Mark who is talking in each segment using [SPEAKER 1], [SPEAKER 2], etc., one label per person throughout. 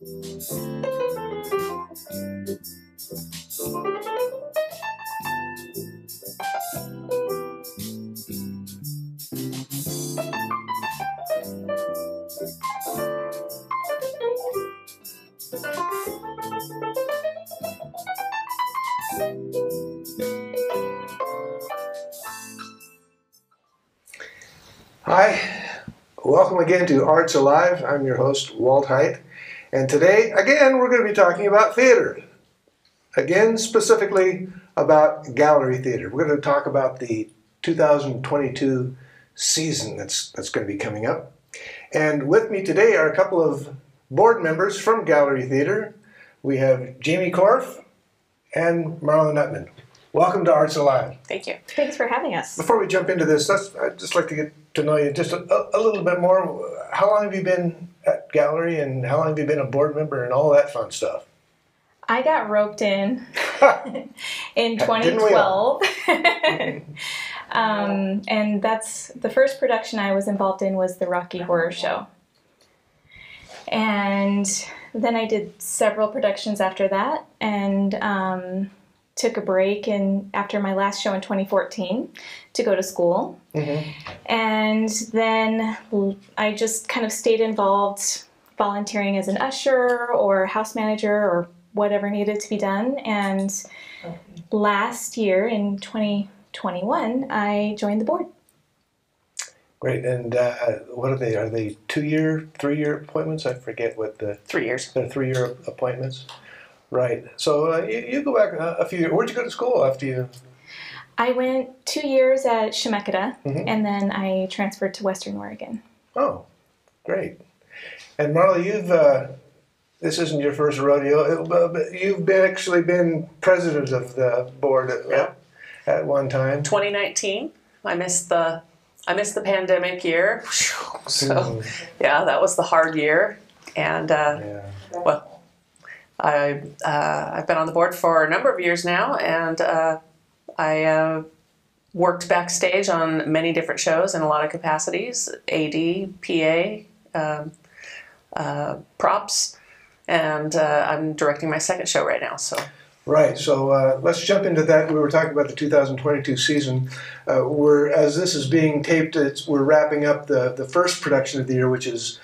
[SPEAKER 1] Hi, welcome again to Arts Alive. I'm your host, Walt Haight, and today, again, we're going to be talking about theater. Again, specifically about gallery theater. We're going to talk about the 2022 season that's going to be coming up. And with me today are a couple of board members from gallery theater. We have Jamie Corff and Marla Nuttman. Welcome to Arts Alive.
[SPEAKER 2] Thank you.
[SPEAKER 3] Thanks for having us.
[SPEAKER 1] Before we jump into this, I'd just like to get to know you just a little bit more. How long have you been at gallery, and how long have you been a board member and all that fun stuff?
[SPEAKER 3] I got roped in in 2012. And that's the first production I was involved in was the Rocky Horror Show. And then I did several productions after that, and took a break after my last show in 2014 to go to school. Mm-hmm. And then I just kind of stayed involved, volunteering as an usher or house manager or whatever needed to be done. And last year in 2021, I joined the board.
[SPEAKER 1] Great. And what are they? Are they 2-year, 3-year appointments? I forget what the...
[SPEAKER 2] 3 years.
[SPEAKER 1] They're 3-year appointments? Right. So you go back a few years. Where'd you go to school after you...
[SPEAKER 3] I went 2 years at Chemeketa, mm-hmm. and then I transferred to Western Oregon.
[SPEAKER 1] Oh, great. And Marla, this isn't your first rodeo, but you've actually been president of the board at one time.
[SPEAKER 2] 2019. I missed the pandemic year. So, yeah, that was the hard year. And, well, I've been on the board for a number of years now, and I worked backstage on many different shows in a lot of capacities, AD, PA, props, and I'm directing my second show right now. So.
[SPEAKER 1] Right, so let's jump into that. We were talking about the 2022 season. As this is being taped, we're wrapping up the first production of the year, which is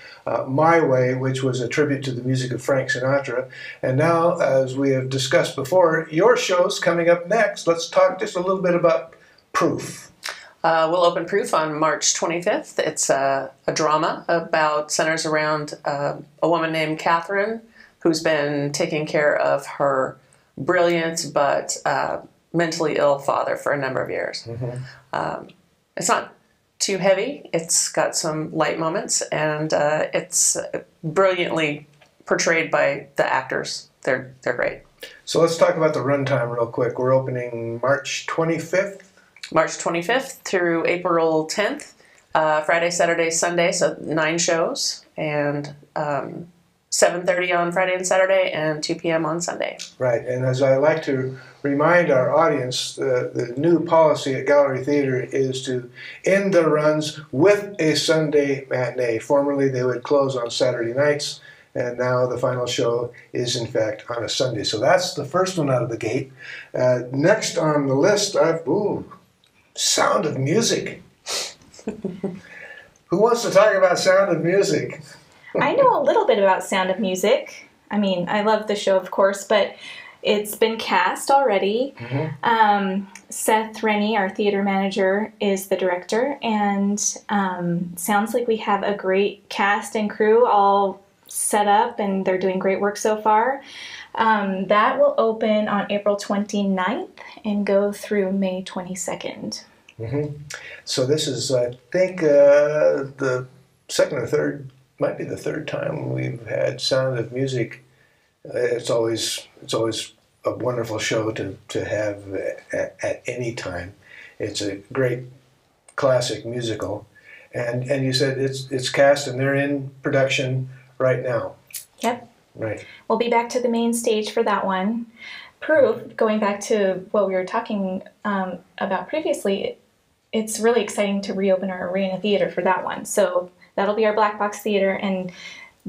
[SPEAKER 1] My Way, which was a tribute to the music of Frank Sinatra. And now, as we have discussed before, your show's coming up next. Let's talk just a little bit about Proof.
[SPEAKER 2] We'll open Proof on March 25th. It's a drama centers around a woman named Catherine who's been taking care of her brilliant but mentally ill father for a number of years. Mm-hmm. It's not too heavy. It's got some light moments, and it's brilliantly portrayed by the actors. They're great.
[SPEAKER 1] So let's talk about the runtime real quick. We're opening March 25th.
[SPEAKER 2] March 25th through April 10th. Friday, Saturday, Sunday, so 9 shows, and 7:30 on Friday and Saturday, and 2 p.m. on Sunday.
[SPEAKER 1] Right, and as I like to remind our audience, the new policy at Gallery Theater is to end their runs with a Sunday matinee. Formerly, they would close on Saturday nights, and now the final show is, in fact, on a Sunday. So that's the first one out of the gate. Next on the list, Sound of Music. Who wants to talk about Sound of Music?
[SPEAKER 3] I know a little bit about Sound of Music. I mean, I love the show, of course, but it's been cast already. Mm-hmm. Seth Rennie, our theater manager, is the director, and sounds like we have a great cast and crew all set up, and they're doing great work so far. That will open on April 29th and go through May 22nd.
[SPEAKER 1] Mm-hmm. So this is, I think, the second or third, might be the third time we've had Sound of Music. It's always a wonderful show to have at any time. It's a great classic musical, and you said it's cast and they're in production right now.
[SPEAKER 3] Yep.
[SPEAKER 1] Right.
[SPEAKER 3] We'll be back to the main stage for that one. Proof, going back to what we were talking about previously, it's really exciting to reopen our arena theater for that one. So that'll be our black box theater, and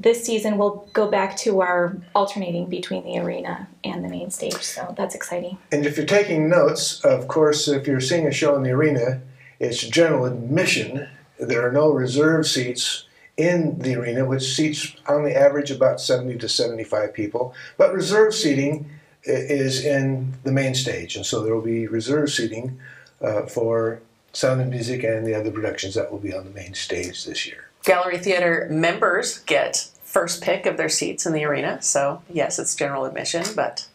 [SPEAKER 3] this season we'll go back to our alternating between the arena and the main stage, so that's exciting.
[SPEAKER 1] And if you're taking notes, of course, if you're seeing a show in the arena, it's general admission. There are no reserve seats in the arena, which seats on the average about 70 to 75 people. But reserve seating is in the main stage, and so there will be reserve seating for Sound of Music and the other productions that will be on the main stage this year.
[SPEAKER 2] Gallery Theater members get first pick of their seats in the arena, so yes, it's general admission, but...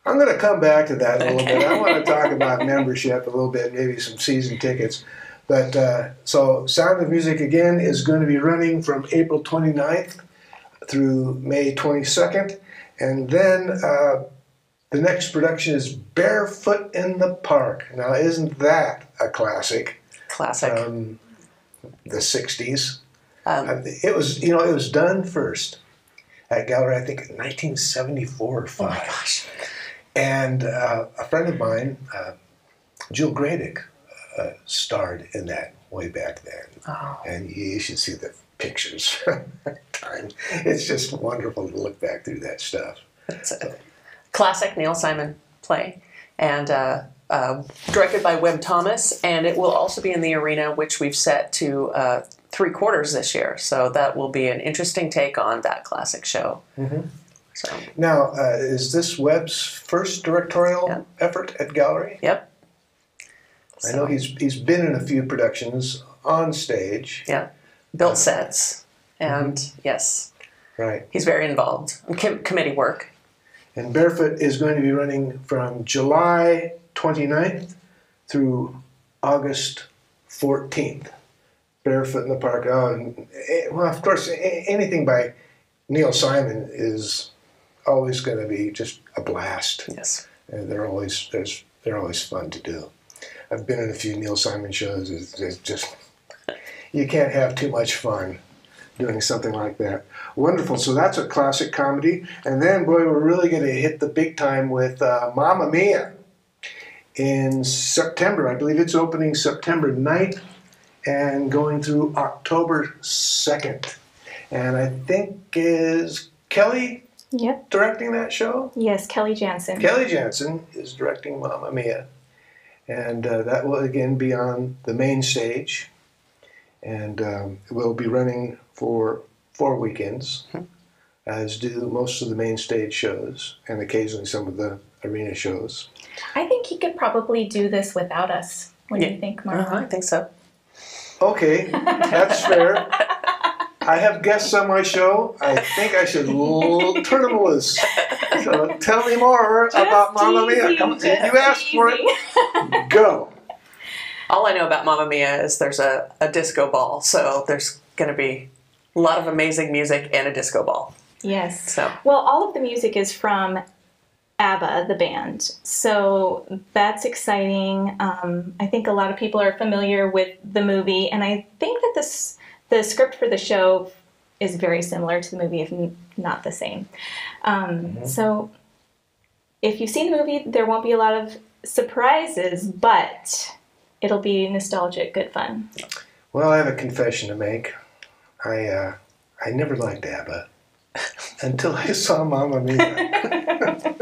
[SPEAKER 1] I'm going to come back to that a little bit. I want to talk about membership a little bit, maybe some season tickets. But so Sound of Music, again, is going to be running from April 29th through May 22nd. And then the next production is Barefoot in the Park. Now, isn't that a classic?
[SPEAKER 2] Classic.
[SPEAKER 1] The 60s. It was done first at Gallery, I think, in 1974 or 5.
[SPEAKER 2] Oh, my gosh.
[SPEAKER 1] And a friend of mine, Jill Gradick, starred in that way back then.
[SPEAKER 2] Oh.
[SPEAKER 1] And you should see the pictures from that time. It's just wonderful to look back through that stuff.
[SPEAKER 2] It's a classic Neil Simon play, and directed by Webb Thomas, and it will also be in the arena, which we've set to 3/4 this year. So that will be an interesting take on that classic show.
[SPEAKER 1] Mm-hmm.
[SPEAKER 2] So.
[SPEAKER 1] Now, is this Webb's first directorial effort at Gallery?
[SPEAKER 2] Yep.
[SPEAKER 1] I know he's been in a few productions on stage.
[SPEAKER 2] Yeah, built sets, and yes,
[SPEAKER 1] right.
[SPEAKER 2] He's very involved in committee work.
[SPEAKER 1] And Barefoot is going to be running from July 29th through August 14th. Barefoot in the Park. Well, of course, anything by Neil Simon is always going to be just a blast.
[SPEAKER 2] Yes,
[SPEAKER 1] and they're always fun to do. I've been in a few Neil Simon shows. It's just, you can't have too much fun doing something like that. Wonderful. So that's a classic comedy. And then, boy, we're really going to hit the big time with Mamma Mia in September. I believe it's opening September 9th and going through October 2nd. And I think is Kelly directing that show?
[SPEAKER 3] Yes, Kelly Jansen.
[SPEAKER 1] Kelly Jansen is directing Mamma Mia. And that will again be on the main stage. And we'll be running for 4 weekends, as do most of the main stage shows, and occasionally some of the arena shows.
[SPEAKER 3] I think he could probably do this without us. What do you think, Marla?
[SPEAKER 2] I think so.
[SPEAKER 1] Okay, that's fair. I have guests on my show. I think I should turn them loose. So tell me more about Mamma Mia. Come, you asked for it. Go.
[SPEAKER 2] All I know about Mamma Mia is there's a disco ball, so there's going to be a lot of amazing music and a disco ball.
[SPEAKER 3] Yes.
[SPEAKER 2] So.
[SPEAKER 3] Well, all of the music is from ABBA, the band. So that's exciting. I think a lot of people are familiar with the movie, and I think that the script for the show is very similar to the movie, if not the same. So if you've seen the movie, there won't be a lot of surprises, but it'll be nostalgic, good fun.
[SPEAKER 1] Well, I have a confession to make. I never liked ABBA until I saw Mamma Mia.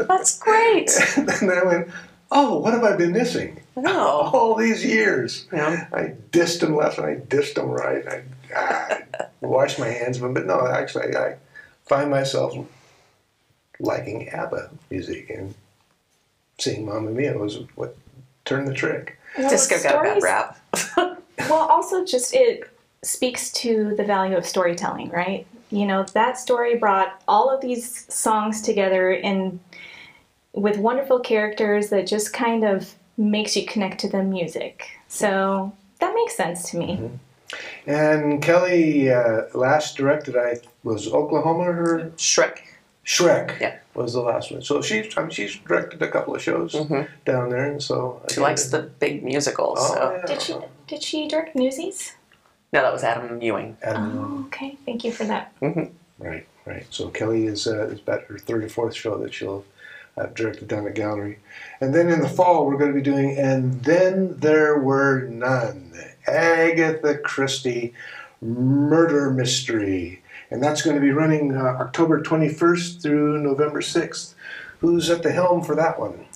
[SPEAKER 2] That's great.
[SPEAKER 1] And then I went, oh, what have I been missing?
[SPEAKER 2] Oh.
[SPEAKER 1] All these years.
[SPEAKER 2] Yeah.
[SPEAKER 1] I dissed them left and I dissed them right. I washed my hands of them. But no, actually, I find myself liking ABBA music, and seeing Mamma Mia was what turned the trick.
[SPEAKER 2] Well, disco got a bad rap.
[SPEAKER 3] Well, also just it speaks to the value of storytelling, right? You know, that story brought all of these songs together in with wonderful characters that just kind of makes you connect to the music. So that makes sense to me.
[SPEAKER 1] Mm-hmm. And Kelly last directed, was Oklahoma her?
[SPEAKER 2] Shrek.
[SPEAKER 1] Shrek was the last one. So she's directed a couple of shows down there, and so
[SPEAKER 2] she likes the big musicals.
[SPEAKER 1] Oh,
[SPEAKER 2] so.
[SPEAKER 1] yeah.
[SPEAKER 3] Did she direct Newsies?
[SPEAKER 2] No, that was Adam Ewing.
[SPEAKER 3] Okay. Thank you for that.
[SPEAKER 1] Right. So Kelly is about her third or fourth show that she'll have directed down at Gallery. And then in the fall, we're going to be doing And Then There Were None. Agatha Christie murder mystery. And that's going to be running October 21st through November 6th. Who's at the helm for that one?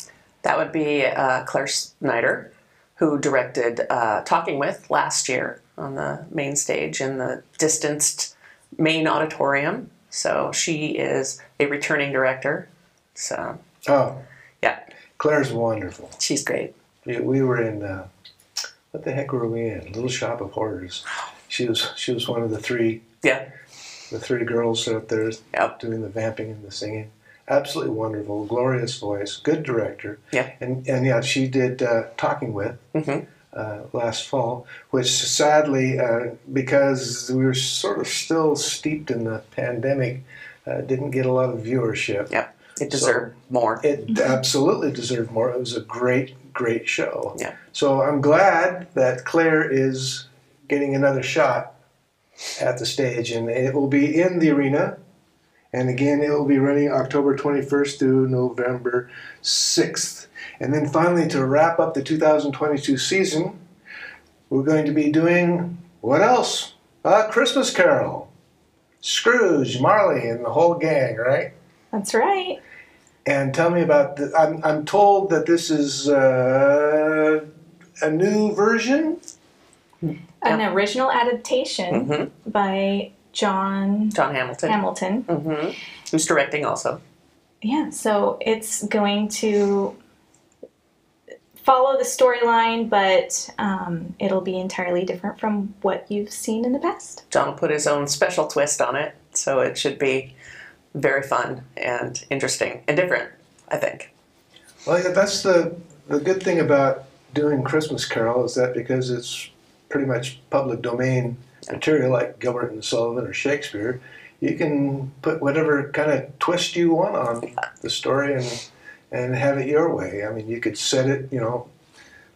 [SPEAKER 2] That would be Claire Snyder, who directed Talking With last year on the main stage in the distanced main auditorium. So she is a returning director. So, yeah.
[SPEAKER 1] Claire's wonderful.
[SPEAKER 2] She's great.
[SPEAKER 1] We were in, what the heck were we in? Little Shop of Horrors. She was one of the three.
[SPEAKER 2] Yeah.
[SPEAKER 1] The three girls out there doing the vamping and the singing. Absolutely wonderful, glorious voice, good director.
[SPEAKER 2] Yeah.
[SPEAKER 1] And yeah, she did Talking With last fall, which sadly, because we were sort of still steeped in the pandemic, didn't get a lot of viewership.
[SPEAKER 2] Yeah. It deserved more.
[SPEAKER 1] It absolutely deserved more. It was a great, great show.
[SPEAKER 2] Yeah.
[SPEAKER 1] So I'm glad that Claire is getting another shot at the stage, and it will be in the arena. And again, it will be running October 21st through November 6th. And then finally, to wrap up the 2022 season, we're going to be doing, what else? A Christmas Carol. Scrooge, Marley, and the whole gang, right?
[SPEAKER 3] That's right.
[SPEAKER 1] And tell me about, I'm told that this is a new version?
[SPEAKER 3] An original adaptation by John Hamilton.
[SPEAKER 2] Who's directing also.
[SPEAKER 3] Yeah, so it's going to follow the storyline, but it'll be entirely different from what you've seen in the past.
[SPEAKER 2] John will put his own special twist on it, so it should be very fun and interesting and different, I think.
[SPEAKER 1] Well, yeah, that's the good thing about doing Christmas Carol, is that because it's pretty much public domain material like Gilbert and Sullivan or Shakespeare, you can put whatever kind of twist you want on the story and have it your way. I mean, you could set it,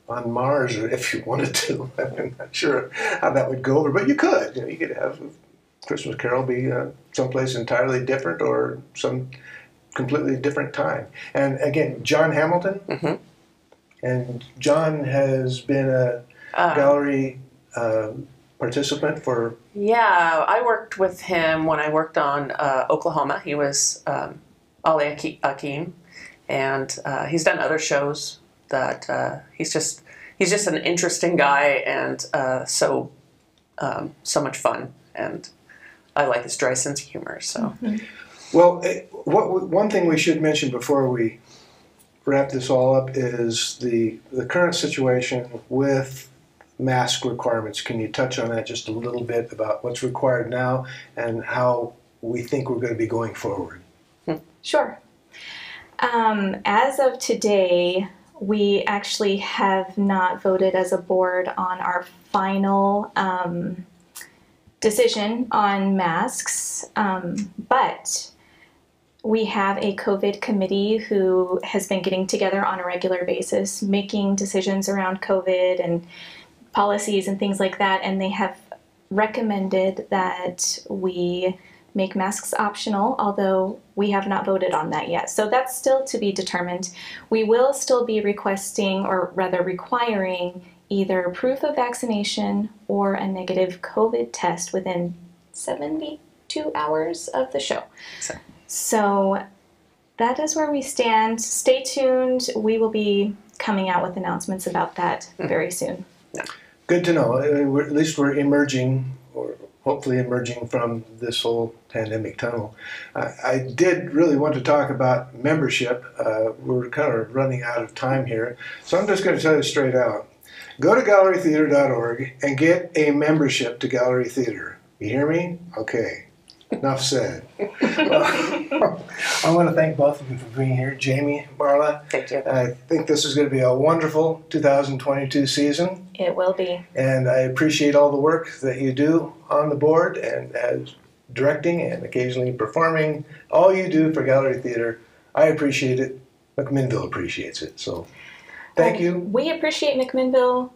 [SPEAKER 1] on Mars, or if you wanted to. I'm not sure how that would go over, but you could. You could have Christmas Carol be someplace entirely different or some completely different time. And again, John Hamilton, and John has been a gallery participant for...
[SPEAKER 2] Yeah, I worked with him when I worked on Oklahoma. He was Ali Akeem, and he's done other shows that he's just an interesting guy, and so much fun, and I like his dry sense of humor. So,
[SPEAKER 1] well, one thing we should mention before we wrap this all up is the current situation with mask requirements. Can you touch on that just a little bit about what's required now and how we think we're going to be going forward?
[SPEAKER 3] Sure. As of today, we actually have not voted as a board on our final decision on masks, but we have a COVID committee who has been getting together on a regular basis, making decisions around COVID and policies and things like that, and they have recommended that we make masks optional, although we have not voted on that yet. So that's still to be determined. We will still be requesting, or rather requiring, either proof of vaccination or a negative COVID test within 72 hours of the show. So that is where we stand. Stay tuned. We will be coming out with announcements about that very soon.
[SPEAKER 2] Yeah.
[SPEAKER 1] Good to know. At least we're emerging, or hopefully emerging from this whole pandemic tunnel. I did really want to talk about membership. We're kind of running out of time here, so I'm just going to tell you straight out. Go to gallerytheater.org and get a membership to Gallery Theater. You hear me? Okay. Enough said. Well, I want to thank both of you for being here. Jamie, Marla.
[SPEAKER 2] Thank you.
[SPEAKER 1] I think this is going to be a wonderful 2022 season.
[SPEAKER 3] It will be.
[SPEAKER 1] And I appreciate all the work that you do on the board and as directing and occasionally performing. All you do for Gallery Theater, I appreciate it. McMinnville appreciates it. So thank you.
[SPEAKER 3] We appreciate McMinnville.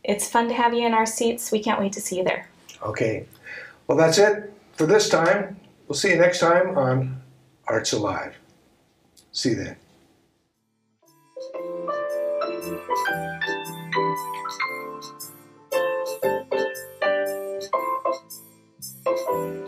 [SPEAKER 3] It's fun to have you in our seats. We can't wait to see you there.
[SPEAKER 1] Okay. Well, that's it for this time. We'll see you next time on Arts Alive. See you then. you.